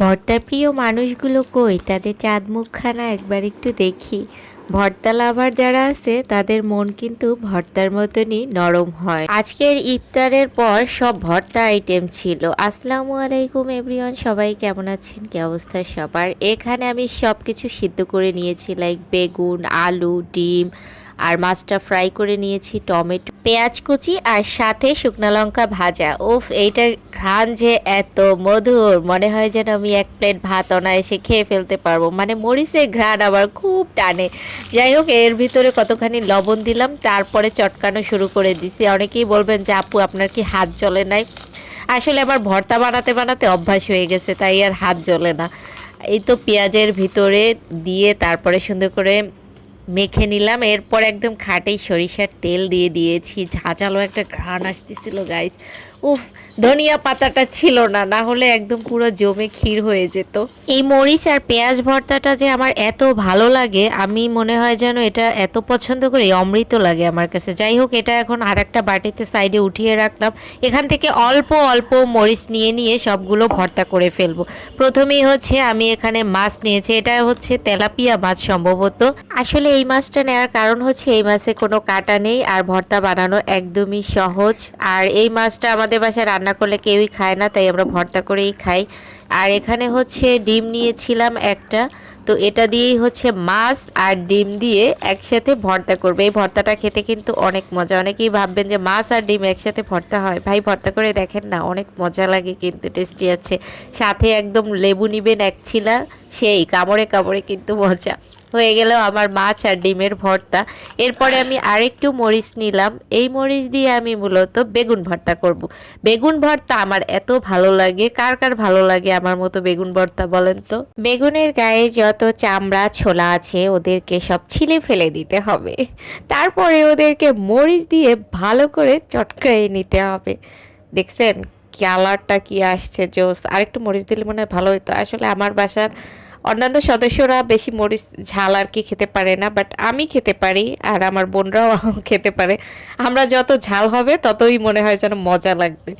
ভর্তা প্রিয় মানুষগুলো কই তাদের চাঁদ মুখখানা একবার একটু দেখি। ভর্তা লাভার যারা আছে তাদের মন কিন্তু ভর্তার মতনই নরম হয়। আজকের ইফতারের পর সব ভর্তা আইটেম ছিল। আসসালামু আলাইকুম এভরিওয়ান, সবাই কেমন আছেন, কি অবস্থা সবার। এখানে আমি সব কিছু সিদ্ধ করে নিয়েছি, লাইক বেগুন, আলু, ডিম, আর মাছটা ফ্রাই করে নিয়েছি, টমেটো, পেঁয়াজ কুচি, আর সাথে শুকনো লঙ্কা ভাজা। উফ, এইটার ঘ্রাণ যে এত মধুর, মনে হয় যেন আমি এক প্লেট ভাত অনায়াসে খেয়ে ফেলতে পারবো। মানে মরিচের ঘ্রাণ আবার খুব টানে। যাই হোক, এর ভিতরে কতখানি লবণ দিলাম, তারপরে চটকানো শুরু করে দিছি। অনেকেই বলবেন যে আপু আপনার কি হাত জ্বলে নাই। আসলে আমার ভর্তা বানাতে বানাতে অভ্যাস হয়ে গেছে, তাই আর হাত জ্বলে না। এই তো পেঁয়াজের ভিতরে দিয়ে তারপরে সুন্দর করে মেখে নিলাম। এরপর একদম খাঁটি সরিষার তেল দিয়ে দিয়েছি। ঝাঁঝালো একটা ঘ্রাণ আসতেছিল গাইস। উফ, ধনিয়া পাতাটা ছিল না, না হলে একদম পুরো জমে ক্ষীর হয়ে যেত। এই মরিচ আর পেঁয়াজ ভর্তাটা যে আমার এত ভালো লাগে, আমি মনে হয় যেন এটা এত পছন্দ করি, অমৃত লাগে আমার কাছে। যাই হোক, এটা এখন আর একটা বাটিতে সাইডে উঠিয়ে রাখলাম। এখান থেকে অল্প অল্প মরিচ নিয়ে নিয়ে সবগুলো ভর্তা করে ফেলবো। প্রথমেই হচ্ছে আমি এখানে মাছ নিয়েছি, এটা হচ্ছে তেলাপিয়া মাছ সম্ভবত। আসলে এই মাছটা নেওয়ার কারণ হচ্ছে এই মাছে কোনো কাঁটা নেই আর ভর্তা বানানো একদমই সহজ। আর এই মাছটা আমাদের বাসায় রান্না করলে কেউই খায় না, তাই আমরা ভর্তা করেই খাই। আর এখানে হচ্ছে ডিম নিয়েছিলাম একটা, তো এটা দিয়েই হচ্ছে মাছ আর ডিম দিয়ে একসাথে ভর্তা করবে। এই ভর্তাটা খেতে কিন্তু অনেক মজা। অনেকেই ভাববেন যে মাছ আর ডিম একসাথে ভর্তা হয়, ভাই ভর্তা করে দেখেন না, অনেক মজা লাগে কিন্তু, টেস্টি আছে। সাথে একদম লেবু নিবেন এক ছিলা, সেই কামড়ে কামড়ে কিন্তু মজা। হয়ে গেল আমার মাছ আর ডিমের ভর্তা। এরপরে আমি আরেকটু মরিচ নিলাম, এই মরিচ দিয়ে আমি মূলত বেগুন ভর্তা করব। বেগুন ভর্তা আমার এত ভালো লাগে, কার কার ভালো লাগে আমার মতো বেগুন ভর্তা বলেন তো। বেগুনের গায়ে যত চামড়া ছোলা আছে ওদেরকে সব ছিলে ফেলে দিতে হবে, তারপরে ওদেরকে মরিচ দিয়ে ভালো করে চটকায়ে নিতে হবে। দেখছেন কালারটা কি আসছে, জোস। আরেকটু মরিচ দিলে মনে হয় ভালো হতো। আসলে আমার বাসার অন্যান্য সদস্যরা বেশি মরিচ ঝাল আর কি খেতে পারে না, বাট আমি খেতে পারি আর আমার বোনরাও খেতে পারে। আমরা যত ঝাল হবে ততই মনে হয় যেন মজা লাগবে।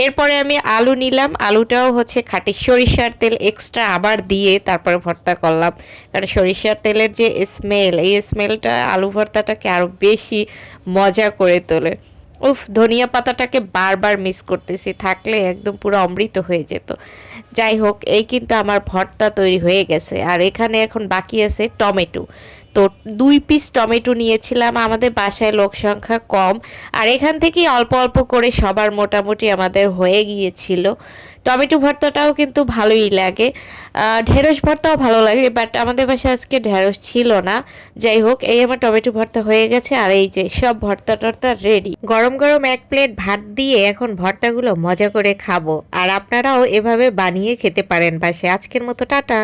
এরপরে আমি আলু নিলাম, আলুটাও হচ্ছে খাঁটি সরিষার তেল এক্সট্রা আবার দিয়ে তারপরে ভর্তা করলাম, কারণ সরিষার তেলের যে স্মেল, এই স্মেলটা আলু ভর্তাটাকে আরও বেশি মজা করে তোলে। উফ, ধনিয়া পাতাটাকে বারবার মিস করতেছি, থাকলে একদম পুরো অমৃত হয়ে যেত। যাই হোক, এই কিন্তু আমার ভর্তা তৈরি হয়ে গেছে। আর এখানে এখন বাকি আছে টমেটো। তো 2 পিস টমেটো নিয়েছিলাম, আমাদের বাসায় লোক সংখ্যা কম, আর এখান থেকেই অল্প অল্প করে সবার মোটামুটি আমাদের হয়ে গিয়েছিল। টমেটো ভর্তাটাও কিন্তু ভালোই লাগে, ঢেঁড়স ভর্তাও ভালো লাগে, বাট আমাদের বাসায় আজকে ঢেঁড়স ছিল না। যাই হোক, এই আমার টমেটো ভর্তা হয়ে গেছে, আর এই যে সব ভর্তা টর্তা রেডি। গরম গরম এক প্লেট ভাত দিয়ে এখন ভর্তাগুলো মজা করে খাবো। আর আপনারাও এভাবে বানিয়ে খেতে পারেন বাসায়। আজকের মতো টাটা।